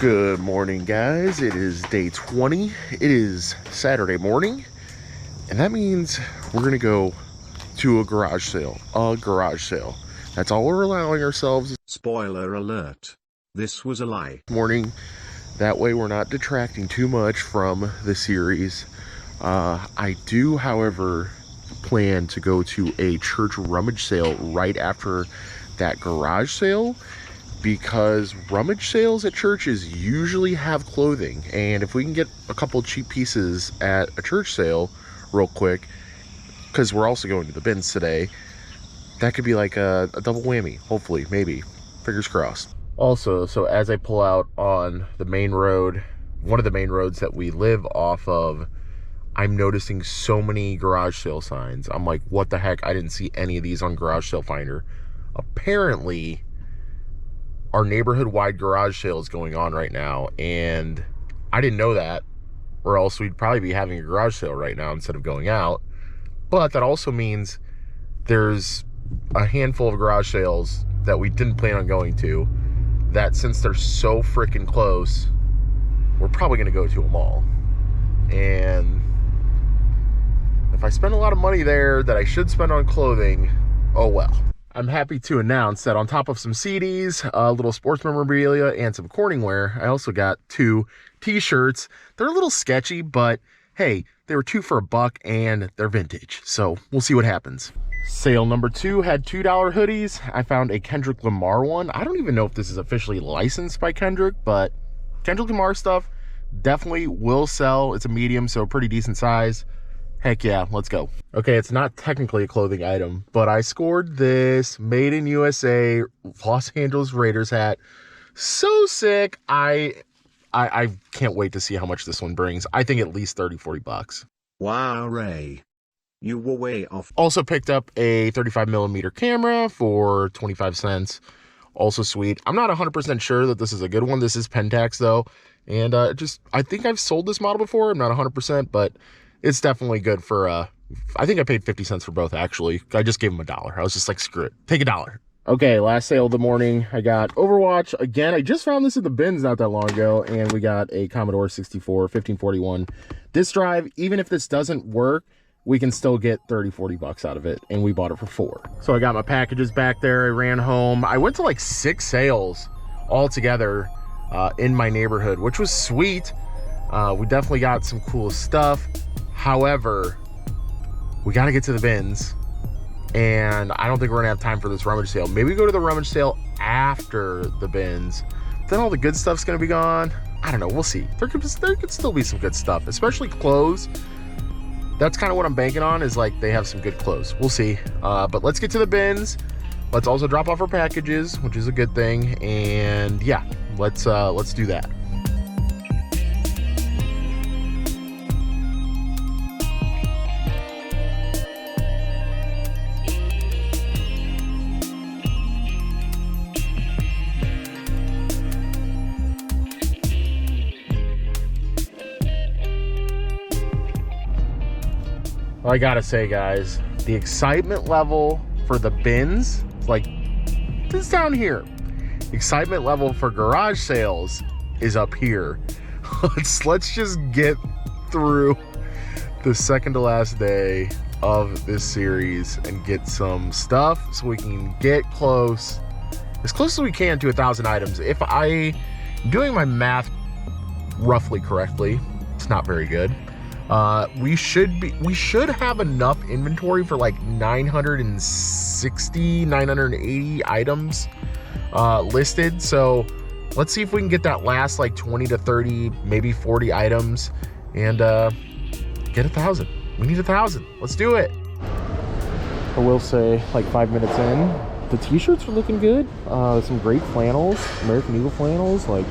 Good morning, guys. It is day 20. It is Saturday morning, and that means we're gonna go to a garage sale. That's all we're allowing ourselves. Spoiler alert. This was a lie. Morning. That way we're not detracting too much from the series. I do, however, plan to go to a church rummage sale right after that garage sale, because rummage sales at churches usually have clothing, and if we can get a couple cheap pieces at a church sale real quick, because we're also going to the bins today, that could be like a double whammy. Hopefully, maybe, fingers crossed. Also, so as I pull out on the main road, one of the main roads that we live off of, I'm noticing so many garage sale signs. I'm like, what the heck? I didn't see any of these on Garage Sale Finder. Apparently our neighborhood-wide garage sale is going on right now, and I didn't know that, or else we'd probably be having a garage sale right now instead of going out. But that also means there's a handful of garage sales that we didn't plan on going to, that since they're so freaking close, we're probably going to go to them all. And if I spend a lot of money there that I should spend on clothing, oh well. I'm happy to announce that on top of some CDs, a little sports memorabilia, and some Corningware, I also got 2 t-shirts. They're a little sketchy, but hey, they were 2 for $1 and they're vintage, so we'll see what happens. Sale number 2 had $2 hoodies. I found a Kendrick Lamar one. I don't even know if this is officially licensed by Kendrick, but Kendrick Lamar stuff definitely will sell. It's a medium, so pretty decent size. Heck yeah, let's go. Okay, it's not technically a clothing item, but I scored this Made in USA Los Angeles Raiders hat. So sick. I can't wait to see how much this one brings. I think at least 30-40 bucks. Wow, Ray. You were way off. Also picked up a 35mm camera for 25 cents. Also sweet. I'm not 100% sure that this is a good one. This is Pentax though. And I think I've sold this model before. I'm not 100%, but it's definitely good for, I think I paid 50 cents for both, actually. I just gave him $1. I was just like, screw it, take $1. Okay, last sale of the morning. I got Overwatch. Again, I just found this in the bins not that long ago, and we got a Commodore 64 1541 disk drive. Even if this doesn't work, we can still get 30-40 bucks out of it, and we bought it for 4. So I got my packages back there. I ran home. I went to like 6 sales all together in my neighborhood, which was sweet. We definitely got some cool stuff. However, we got to get to the bins, and I don't think we're gonna have time for this rummage sale. Maybe go to the rummage sale after the bins. Then all the good stuff's gonna be gone. I don't know, we'll see. There could still be some good stuff, especially clothes. That's kind of what I'm banking on, is like they have some good clothes. We'll see. But let's get to the bins. Let's also drop off our packages, which is a good thing. And yeah, let's do that. I gotta say, guys, the excitement level for the bins, like this down here. Excitement level for garage sales is up here. Let's just get through the second to last day of this series and get some stuff so we can get as close as we can to 1,000 items. If I'm doing my math roughly correctly, it's not very good. We should have enough inventory for like 960, 980 items listed. So let's see if we can get that last like 20 to 30, maybe 40 items and get 1,000. We need 1,000. Let's do it. I will say, like 5 minutes in, the t-shirts are looking good. Some great flannels, American Eagle flannels, like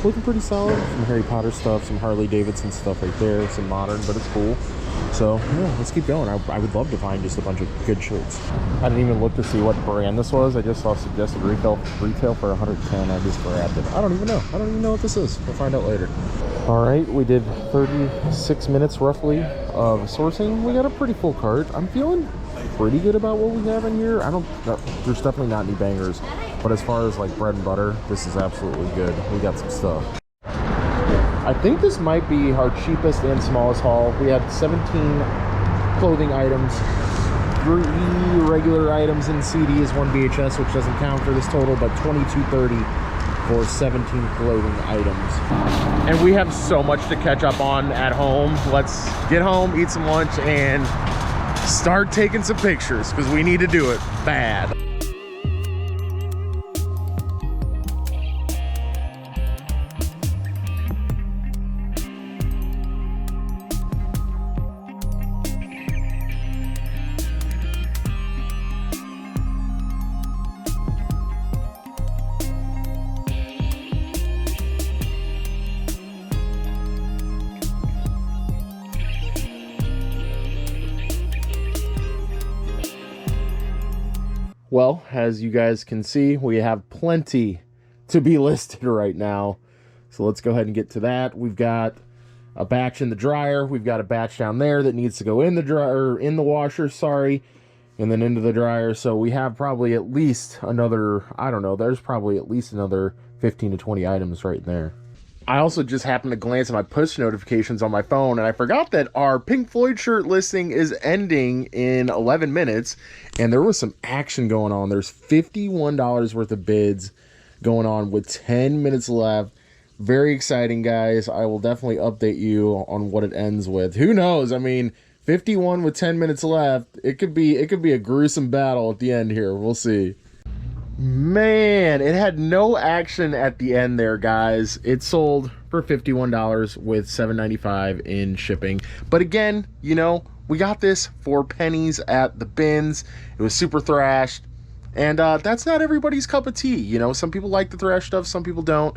looking pretty solid. Some Harry Potter stuff, some Harley Davidson stuff right there, some modern, but it's cool. So yeah, let's keep going. I would love to find just a bunch of good shirts. I didn't even look to see what brand this was. I just saw suggested retail for 110. I just grabbed it. I don't even know what this is. We'll find out later. All right, we did 36 minutes roughly of sourcing. We got a pretty full cart. I'm feeling pretty good about what we have in here. There's definitely not any bangers, but as far as like bread and butter, this is absolutely good. We got some stuff. I think this might be our cheapest and smallest haul. We had 17 clothing items, 3 regular items in CDs, 1 VHS, which doesn't count for this total, but $22.30 for 17 clothing items. And we have so much to catch up on at home. Let's get home, eat some lunch, and start taking some pictures, because we need to do it bad. Well, as you guys can see, we have plenty to be listed right now. So let's go ahead and get to that. We've got a batch in the dryer. We've got a batch down there that needs to go in the dryer, in the washer, sorry, and then into the dryer. So we have probably at least another, I don't know, there's probably at least another 15 to 20 items right there. I also just happened to glance at my push notifications on my phone, and I forgot that our Pink Floyd shirt listing is ending in 11 minutes, and there was some action going on. There's $51 worth of bids going on with 10 minutes left. Very exciting, guys. I will definitely update you on what it ends with. Who knows? I mean, 51 with 10 minutes left. It could be a gruesome battle at the end here. We'll see. Man, it had no action at the end there, guys. It sold for $51 with $7.95 in shipping. But again, you know, we got this for pennies at the bins. It was super thrashed. And that's not everybody's cup of tea. You know, some people like the thrash stuff, some people don't.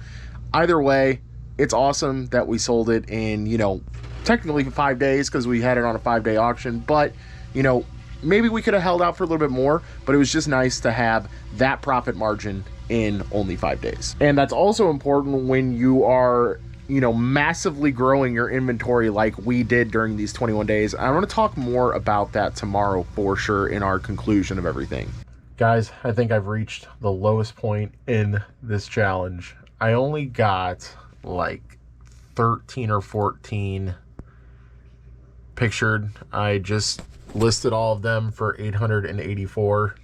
Either way, it's awesome that we sold it in, you know, technically 5 days because we had it on a 5-day auction. But, you know, maybe we could have held out for a little bit more, but it was just nice to have that profit margin in only 5 days. And that's also important when you are, you know, massively growing your inventory like we did during these 21 days. I want to talk more about that tomorrow for sure in our conclusion of everything. Guys, I think I've reached the lowest point in this challenge. I only got like 13 or 14 pictured. I just listed all of them for 884.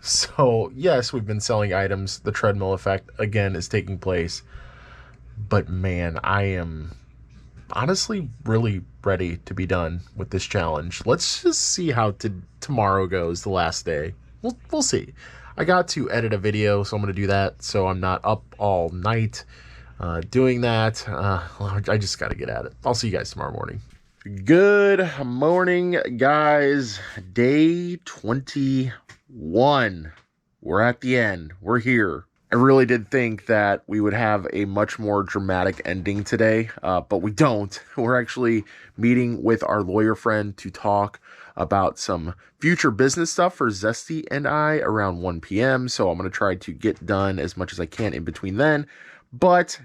So yes, we've been selling items. The treadmill effect again is taking place, but man, I am honestly really ready to be done with this challenge. Let's just see how tomorrow goes, the last day. We'll see. I got to edit a video, so I'm going to do that so I'm not up all night doing that. I just got to get at it. I'll see you guys tomorrow morning. Good morning, guys. Day 21. We're at the end. We're here. I really did think that we would have a much more dramatic ending today, but we don't. We're actually meeting with our lawyer friend to talk about some future business stuff for Zesty and I around 1 p.m. So I'm going to try to get done as much as I can in between then, but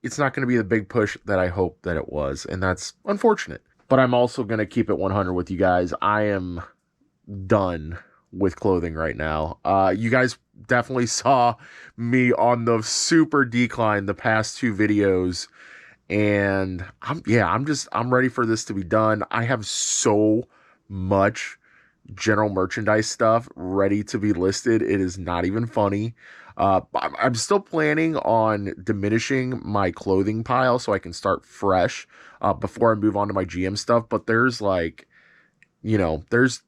it's not going to be the big push that I hope that it was, and that's unfortunate. But I'm also going to keep it 100 with you guys. I am done with clothing right now. You guys definitely saw me on the super decline the past 2 videos, and I'm ready for this to be done. I have so much general merchandise stuff ready to be listed. It is not even funny. I'm still planning on diminishing my clothing pile so I can start fresh before I move on to my GM stuff. But there's like, you know, there's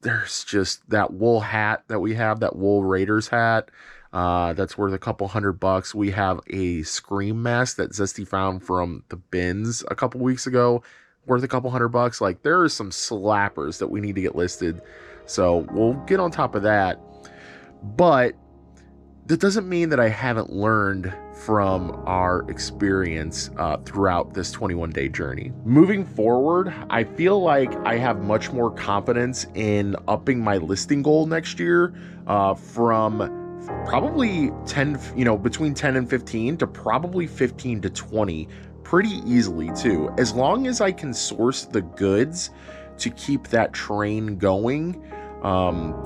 just that wool hat that we have, that wool Raiders hat. That's worth a couple $100. We have a Scream mask that Zesty found from the bins a couple weeks ago, worth a couple $100. Like, there are some slappers that we need to get listed. So we'll get on top of that. But that doesn't mean that I haven't learned from our experience throughout this 21-day journey. Moving forward, I feel like I have much more confidence in upping my listing goal next year from probably 10, you know, between 10 and 15 to probably 15 to 20 pretty easily too. As long as I can source the goods to keep that train going,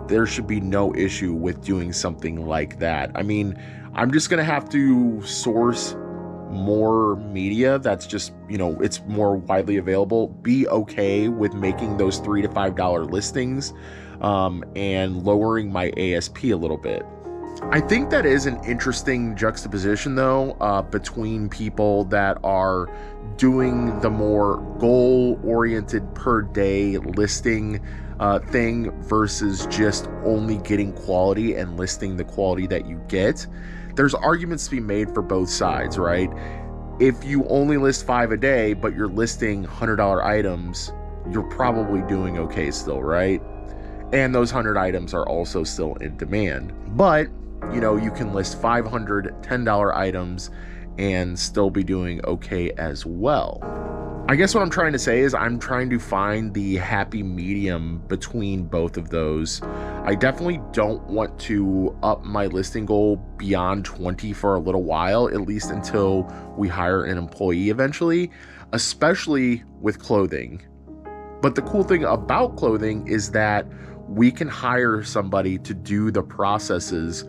there should be no issue with doing something like that. I mean, I'm just going to have to source more media that's just, it's more widely available, be okay with making those $3 to $5 listings and lowering my ASP a little bit. I think that is an interesting juxtaposition, though, between people that are doing the more goal-oriented per day listing thing versus just only getting quality and listing the quality that you get. There's arguments to be made for both sides, right? If you only list 5 a day, but you're listing $100 items, you're probably doing okay still, right? And those 100 items are also still in demand. But, you can list 500 $10 items and still be doing okay as well. I guess what I'm trying to say is I'm trying to find the happy medium between both of those. I definitely don't want to up my listing goal beyond 20 for a little while, at least until we hire an employee eventually, especially with clothing. But the cool thing about clothing is that we can hire somebody to do the processes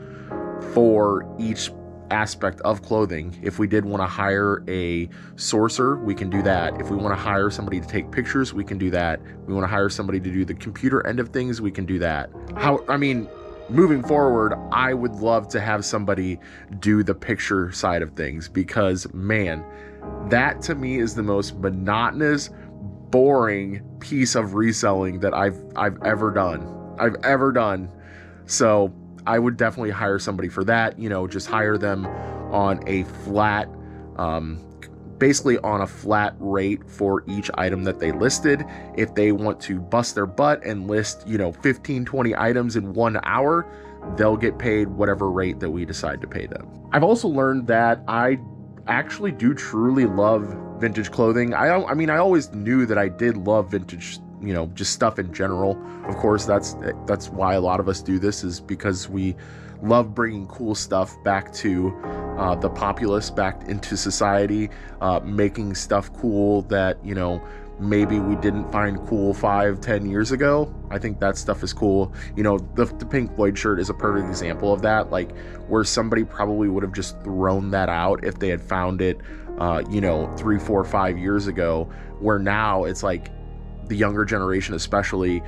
for each aspect of clothing. If we did want to hire a sourcer, we can do that. If we want to hire somebody to take pictures, we can do that. We want to hire somebody to do the computer end of things, we can do that. Moving forward, I would love to have somebody do the picture side of things, because man, that to me is the most monotonous, boring piece of reselling that I've ever done. So I would definitely hire somebody for that. Just hire them on a flat, basically on a flat rate for each item that they listed. If they want to bust their butt and list, 15, 20 items in 1 hour, they'll get paid whatever rate that we decide to pay them. I've also learned that I actually do truly love vintage clothing. I always knew that I did love vintage, just stuff in general. Of course, that's why a lot of us do this, is because we love bringing cool stuff back to the populace, back into society, making stuff cool that, maybe we didn't find cool 5-10 years ago. I think that stuff is cool. The Pink Floyd shirt is a perfect example of that, like where somebody probably would have just thrown that out if they had found it 3, 4, 5 years ago, where now it's like the younger generation especially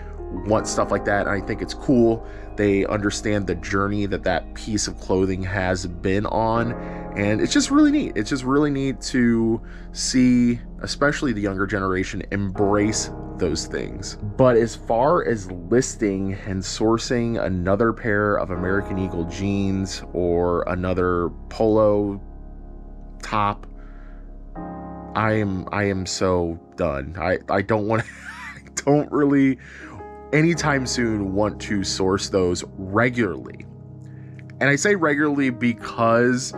want stuff like that. And I think it's cool. They understand the journey that piece of clothing has been on, and it's just really neat. It's just really neat to see, especially the younger generation, embrace those things. But as far as listing and sourcing another pair of American Eagle jeans or another polo top, I am so done. I don't really anytime soon want to source those regularly. And I say regularly because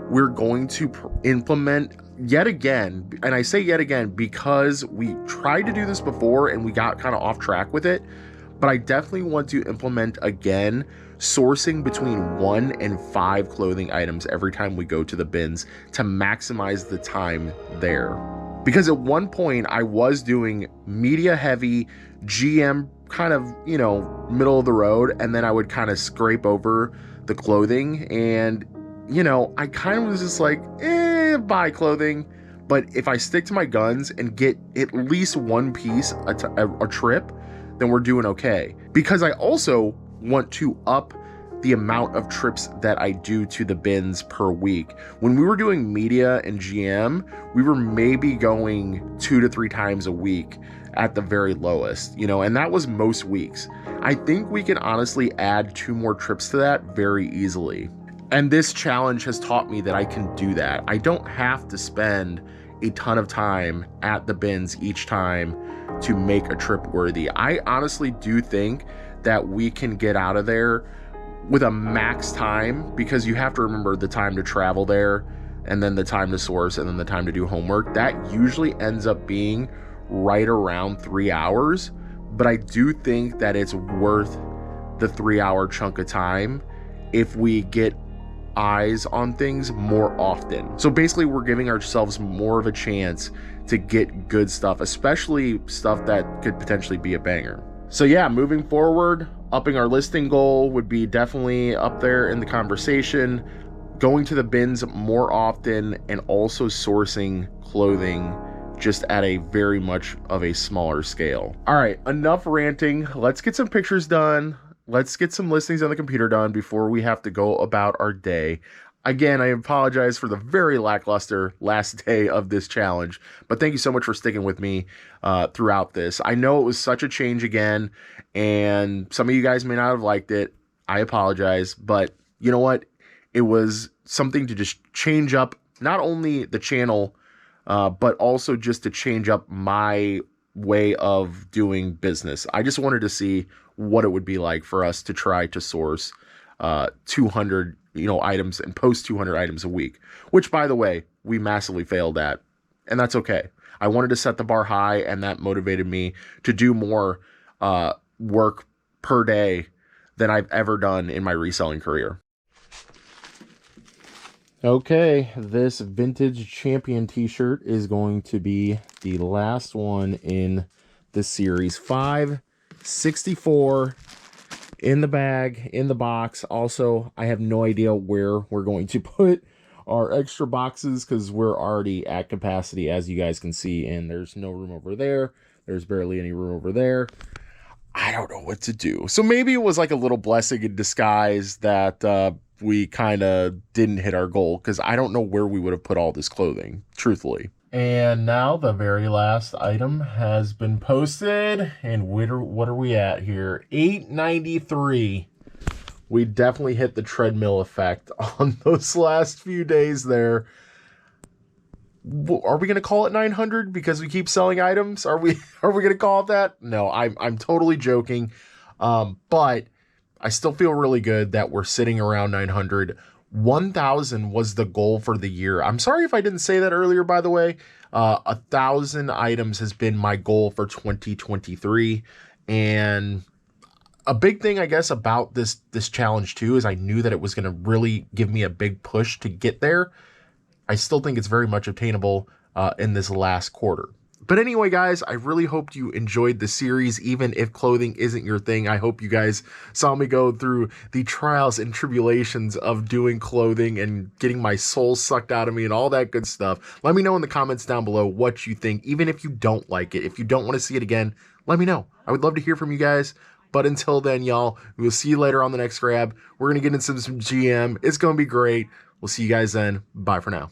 we're going to implement yet again, and I say yet again because we tried to do this before and we got kind of off track with it, but I definitely want to implement again sourcing between 1 and 5 clothing items every time we go to the bins to maximize the time there. Because at one point I was doing media heavy GM kind of, middle of the road, and then I would kind of scrape over the clothing, and I kind of was just like, buy clothing. But if I stick to my guns and get at least one piece a trip, then we're doing okay. Because I also want to up the amount of trips that I do to the bins per week. When we were doing media and GM, we were maybe going 2 to 3 times a week at the very lowest, and that was most weeks. I think we can honestly add 2 more trips to that very easily. And this challenge has taught me that I can do that. I don't have to spend a ton of time at the bins each time to make a trip worthy. I honestly do think that we can get out of there with a max time, because you have to remember the time to travel there, and then the time to source, and then the time to do homework. That usually ends up being right around 3 hours, but I do think that it's worth the 3-hour chunk of time if we get eyes on things more often. So basically we're giving ourselves more of a chance to get good stuff, especially stuff that could potentially be a banger. So yeah, moving forward, upping our listing goal would be definitely up there in the conversation. going to the bins more often and also sourcing clothing just at a very much of a smaller scale. All right, enough ranting. Let's get some pictures done. Let's get some listings on the computer done before we have to go about our day. Again, I apologize for the very lackluster last day of this challenge, but thank you so much for sticking with me throughout this. I know it was such a change again, and some of you guys may not have liked it. I apologize, but you know what? It was something to just change up not only the channel, but also just to change up my way of doing business. I just wanted to see what it would be like for us to try to source 200 items and post 200 items a week, which, by the way, we massively failed at, and that's okay. I wanted to set the bar high, and that motivated me to do more work per day than I've ever done in my reselling career. Okay, this vintage champion t-shirt is going to be the last one in the series. 564 in the bag, in the box. Also, I have no idea where we're going to put our extra boxes because we're already at capacity, as you guys can see, and there's no room over there. There's barely any room over there. I don't know what to do. So maybe it was like a little blessing in disguise that we kind of didn't hit our goal, because I don't know where we would have put all this clothing, truthfully. And now the very last item has been posted, and what are we at here? $8.93. We definitely hit the treadmill effect on those last few days there. Are we going to call it 900 because we keep selling items? Are we going to call it that? No, I'm totally joking. But I still feel really good that we're sitting around 900. 1,000 was the goal for the year. I'm sorry if I didn't say that earlier, by the way. 1,000 items has been my goal for 2023. And a big thing, I guess, about this challenge too is I knew that it was going to really give me a big push to get there. I still think it's very much attainable in this last quarter. But anyway, guys, I really hope you enjoyed the series, even if clothing isn't your thing. I hope you guys saw me go through the trials and tribulations of doing clothing and getting my soul sucked out of me and all that good stuff. Let me know in the comments down below what you think, even if you don't like it. If you don't want to see it again, let me know. I would love to hear from you guys. But until then, y'all, we'll see you later on the next grab. We're going to get into some GM. It's going to be great. We'll see you guys then. Bye for now.